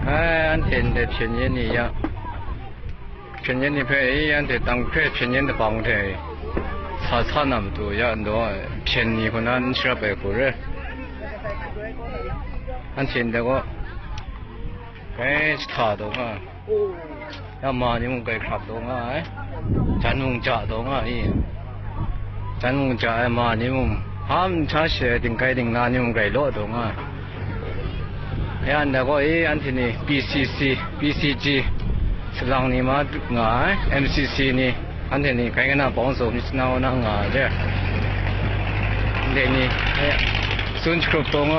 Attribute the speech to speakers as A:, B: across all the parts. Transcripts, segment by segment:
A: 哎，俺天的便宜你呀，便宜你配，俺的当配便宜的帮的，差那么多呀，多便宜可能你吃了白苦了。俺天的我，该差多啊，要嘛你们该差多啊，哎，咱们家多啊，咦，咱们家嘛你们，他们查些定该定那你们该落多啊。ya nda ko antini BCC BCG selang ni ma nga MCC ni antini kai na bong so ni na ona nga je de ni sun chuk dong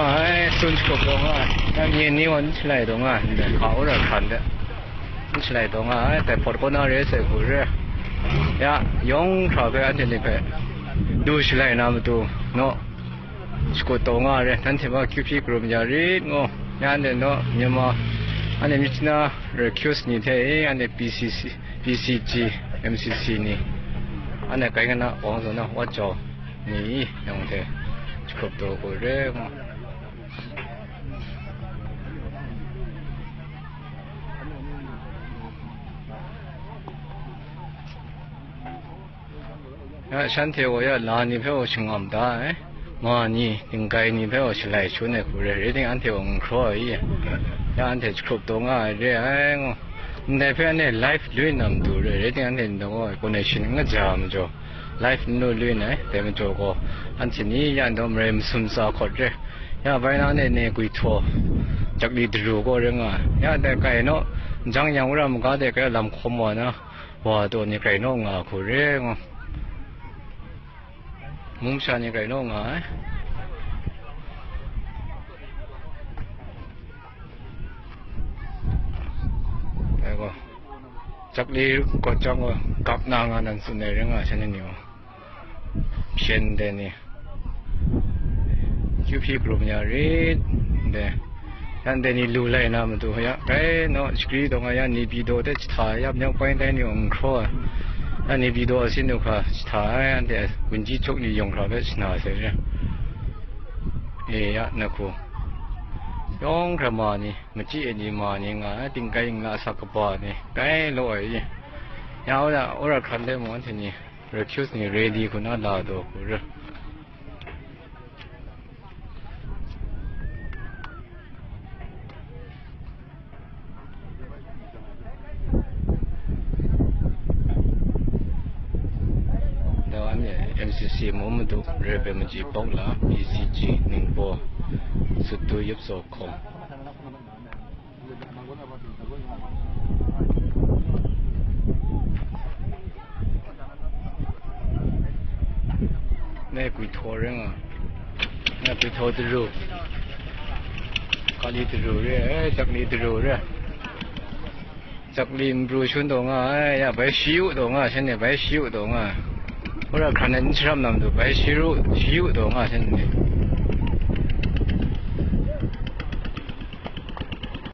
A: sun chuk dong ya ni ni won chlai dong de khao ra khan de chlai dong de por ko na re se ku re ya yong kha be antini pe du chlai na mu tu no chuk dong re tan the ba QP group ya ri ngo 안에 너မြန်မာ안에 미치나 recuse 니 돼 안에 BCG MCC 니 안에 가이가나 왕서나 왔죠 니 영대 직업도 그래 야 샨테 오야 라니 배워 싱엄다 많이 인가이니 배워실래 주네 그래 레딩 한테 온 거이 야한테 skup동아 이제 아이고 내 편에 라이프 류남도 레딩 한테 너 보내시는 거 잠죠 라이프 류네 되면 저거 한치니 야너 렘 숨사 거래 야 바이나네 내 구이토 작리 들고 령아 야 내가 너 장양우람 가대 그 남코모나 와도 니 가이노가 그래 몸산이 가이노가 아이고 작리 거장어 갑나가는 수내령아 전현이요 편데니 QP 그룹이야 네 한데니 루라이 나무도 야 에너 스크리 동아야 니비도데 차야 명 포인트니 옹크로 아니 비도 신도가 스타한테 군지 쪽이 용크라베 지나세요 예야 나고 용크마니 마지에니 마니가 딩가잉나 사카바니 가이로이 야오라 오라 칸데 모한테니 recuse ready kuna lado kura MCC Momudu Rebemaji Bogla BCG Ningbo Sutu Yupso Kom Ne Gui Torenga Ne Gui To the Ru Kali the Ru Re Jakli the Ru Re Jakli Mbru Chun Donga Ya Bai Shiu Donga Sene Bai Shiu Donga 我这看着你吃什么那么多白吸肉，吸油多嘛？现在。